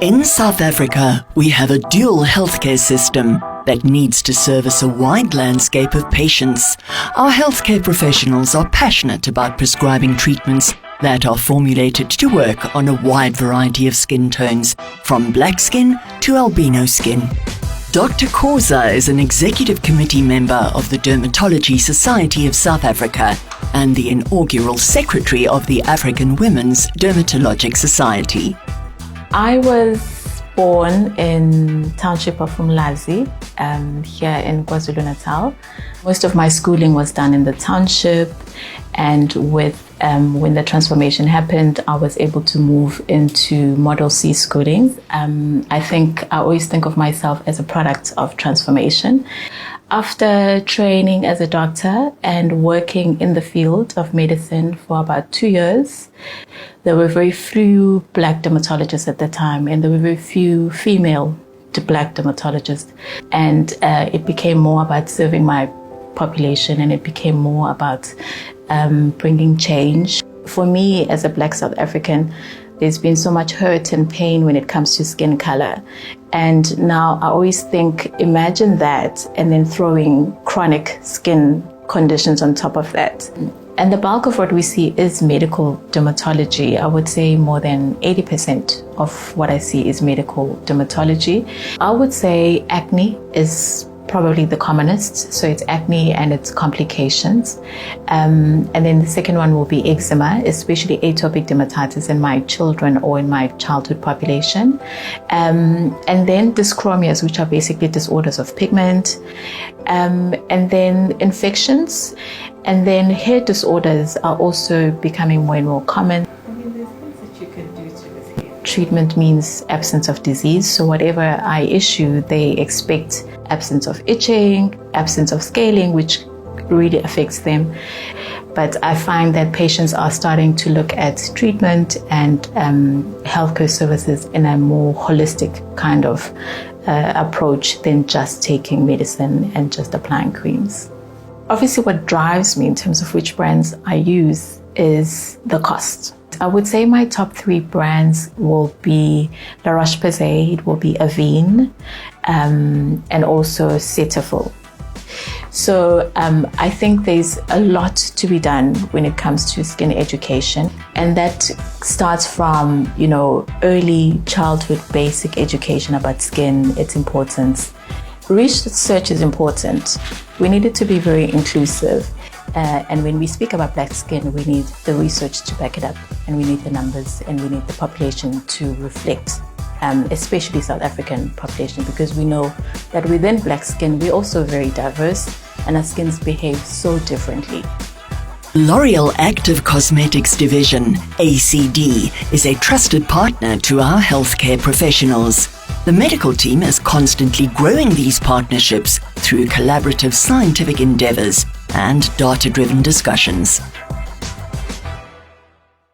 In South Africa, we have a dual healthcare system that needs to service a wide landscape of patients. Our healthcare professionals are passionate about prescribing treatments that are formulated to work on a wide variety of skin tones, from black skin to albino skin. Dr. Khoza is an executive committee member of the Dermatology Society of South Africa and the inaugural secretary of the African Women's Dermatologic Society. I was born in township of Umlazi, here in KwaZulu-Natal. Most of my schooling was done in the township, and when the transformation happened, I was able to move into Model C schooling. I always think of myself as a product of transformation. After training as a doctor and working in the field of medicine for about 2 years, there were very few black dermatologists at the time, and there were very few female to black dermatologists. And it became more about serving my population, and it became more about bringing change. For me, as a black South African, there's been so much hurt and pain when it comes to skin color. And now I always think, imagine that, and then throwing chronic skin conditions on top of that. And the bulk of what we see is medical dermatology. I would say more than 80% of what I see is medical dermatology. I would say acne is probably the commonest. So it's acne and its complications. And then the second one will be eczema, especially atopic dermatitis in my children or in my childhood population. And then dyschromias, which are basically disorders of pigment. And then infections. And then hair disorders are also becoming more and more common. There's things that you can do to with hair. Treatment means absence of disease. So whatever I issue, they expect absence of itching, absence of scaling, which really affects them. But I find that patients are starting to look at treatment and healthcare services in a more holistic kind of approach than just taking medicine and just applying creams. Obviously, what drives me in terms of which brands I use is the cost. I would say my top 3 brands will be La Roche-Posay, it will be Avene, and also Cetaphil. So I think there's a lot to be done when it comes to skin education. And that starts from, early childhood basic education about skin, its importance. Research is important. We need it to be very inclusive. And when we speak about black skin, we need the research to back it up, and we need the numbers, and we need the population to reflect, especially South African population, because we know that within black skin, we're also very diverse, and our skins behave so differently. L'Oreal Active Cosmetics Division, ACD, is a trusted partner to our healthcare professionals. The medical team is constantly growing these partnerships through collaborative scientific endeavors and data-driven discussions.